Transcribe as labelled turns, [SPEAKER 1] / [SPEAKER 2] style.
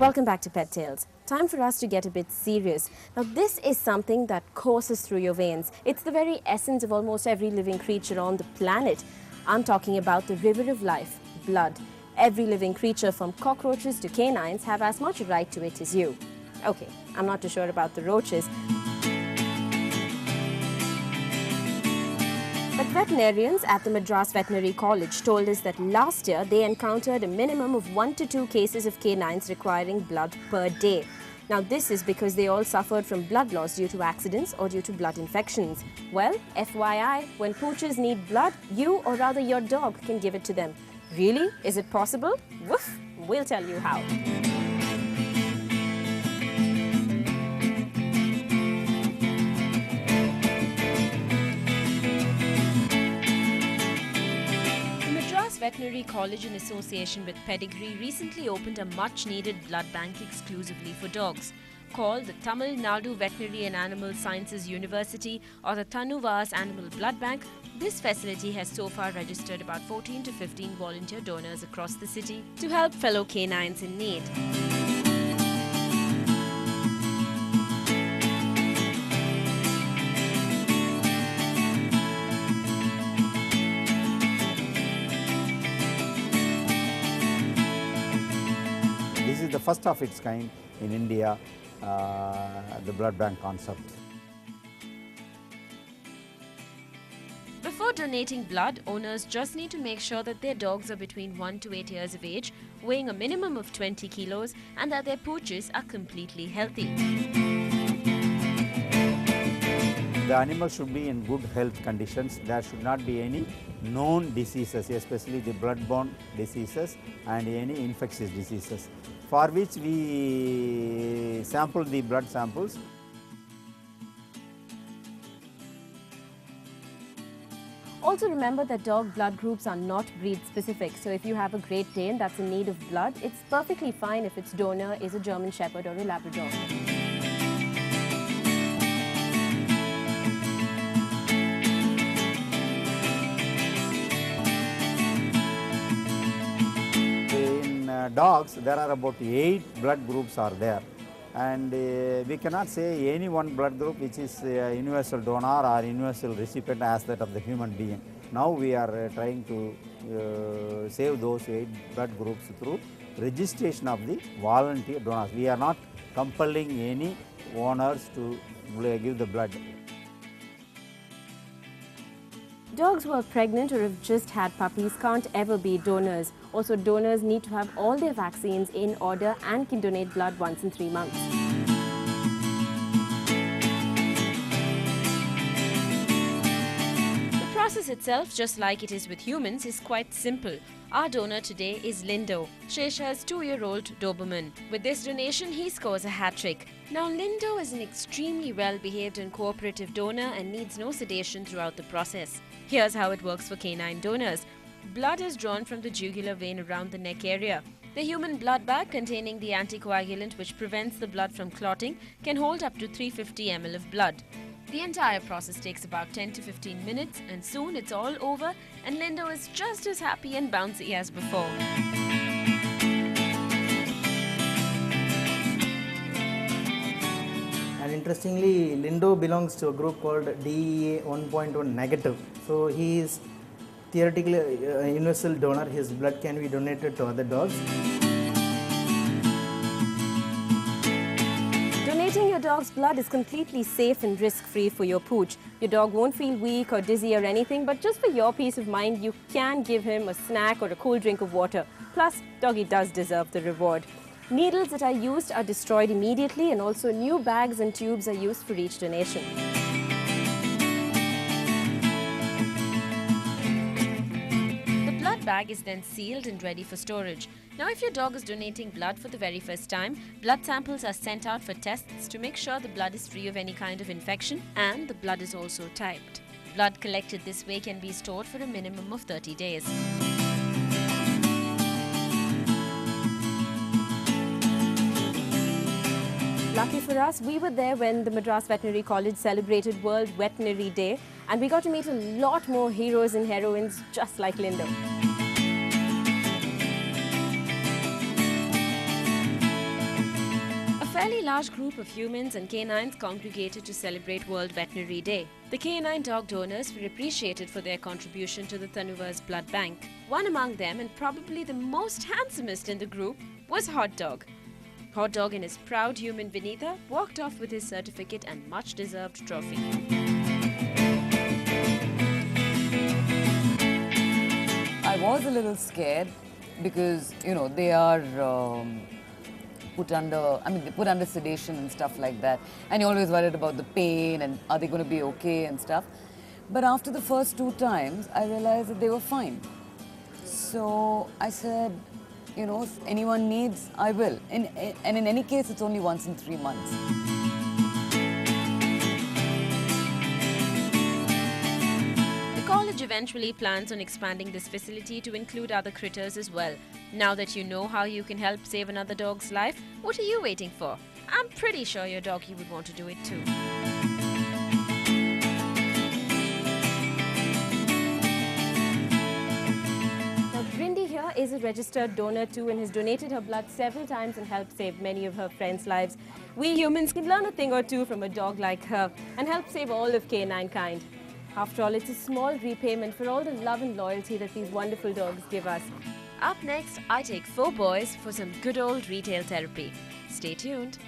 [SPEAKER 1] Welcome back to Pet Tales. Time for us to get a bit serious. Now, this is something that courses through your veins. It's the very essence of almost every living creature on the planet. I'm talking about the river of life, blood. Every living creature from cockroaches to canines have as much right to it as you. Okay, I'm not too sure about the roaches. But veterinarians at the Madras Veterinary College told us that last year they encountered a minimum of 1 to 2 cases of canines requiring blood per day. Now this is because they all suffered from blood loss due to accidents or due to blood infections. Well, FYI, when poochers need blood, you or rather your dog can give it to them. Really? Is it possible? Woof! We'll tell you how. Veterinary College in association with Pedigree recently opened a much-needed blood bank exclusively for dogs. Called the Tamil Nadu Veterinary and Animal Sciences University or the Thanuvas Animal Blood Bank, this facility has so far registered about 14 to 15 volunteer donors across the city to help fellow canines in need.
[SPEAKER 2] This is the first of its kind in India, the blood bank concept.
[SPEAKER 1] Before donating blood, owners just need to make sure that their dogs are between 1 to 8 years of age, weighing a minimum of 20 kilos, and that their pooches are completely healthy.
[SPEAKER 2] The animal should be in good health conditions. There should not be any known diseases, especially the blood-borne diseases and any infectious diseases, for which we sample the blood samples.
[SPEAKER 1] Also remember that dog blood groups are not breed specific, so if you have a Great Dane that's in need of blood, it's perfectly fine if its donor is a German Shepherd or a Labrador.
[SPEAKER 2] Dogs, there are about 8 blood groups are there, and we cannot say any one blood group which is universal donor or universal recipient as that of the human being. Now we are trying to save those 8 blood groups through registration of the volunteer donors. We are not compelling any owners to give the blood.
[SPEAKER 1] Dogs who are pregnant or have just had puppies can't ever be donors. Also, donors need to have all their vaccines in order and can donate blood once in 3 months. The process itself, just like it is with humans, is quite simple. Our donor today is Lindo, Shesha's 2-year-old Doberman. With this donation, he scores a hat-trick. Now, Lindo is an extremely well-behaved and cooperative donor and needs no sedation throughout the process. Here's how it works for canine donors. Blood is drawn from the jugular vein around the neck area. The human blood bag containing the anticoagulant which prevents the blood from clotting can hold up to 350 ml of blood. The entire process takes about 10 to 15 minutes, and soon it's all over and Lindo is just as happy and bouncy as before.
[SPEAKER 3] And interestingly, Lindo belongs to a group called DEA 1.1 negative. So he is theoretically a universal donor. His blood can be donated to other dogs.
[SPEAKER 1] Donating your dog's blood is completely safe and risk-free for your pooch. Your dog won't feel weak or dizzy or anything, but just for your peace of mind, you can give him a snack or a cool drink of water. Plus, doggy does deserve the reward. Needles that are used are destroyed immediately, and also new bags and tubes are used for each donation. The blood bag is then sealed and ready for storage. Now, if your dog is donating blood for the very first time, blood samples are sent out for tests to make sure the blood is free of any kind of infection, and the blood is also typed. Blood collected this way can be stored for a minimum of 30 days. Lucky for us, we were there when the Madras Veterinary College celebrated World Veterinary Day, and we got to meet a lot more heroes and heroines just like Lindo. large group of humans and canines congregated to celebrate World Veterinary Day. The canine dog donors were appreciated for their contribution to the Tanuva's blood bank. One among them, and probably the most handsomest in the group, was Hot Dog. Hot Dog and his proud human Vinitha walked off with his certificate and much-deserved trophy.
[SPEAKER 4] I was a little scared because, they are put under sedation and stuff like that. And you're always worried about the pain and are they going to be okay and stuff. But after the first 2 times, I realized that they were fine. So I said, if anyone needs, I will. And in any case, it's only once in 3 months.
[SPEAKER 1] The college eventually plans on expanding this facility to include other critters as well. Now that you know how you can help save another dog's life, what are you waiting for? I'm pretty sure your doggy would want to do it too.
[SPEAKER 5] Brindy here is a registered donor too and has donated her blood several times and helped save many of her friends' lives. We humans can learn a thing or two from a dog like her and help save all of canine kind. After all, it's a small repayment for all the love and loyalty that these wonderful dogs give us.
[SPEAKER 1] Up next, I take 4 boys for some good old retail therapy. Stay tuned.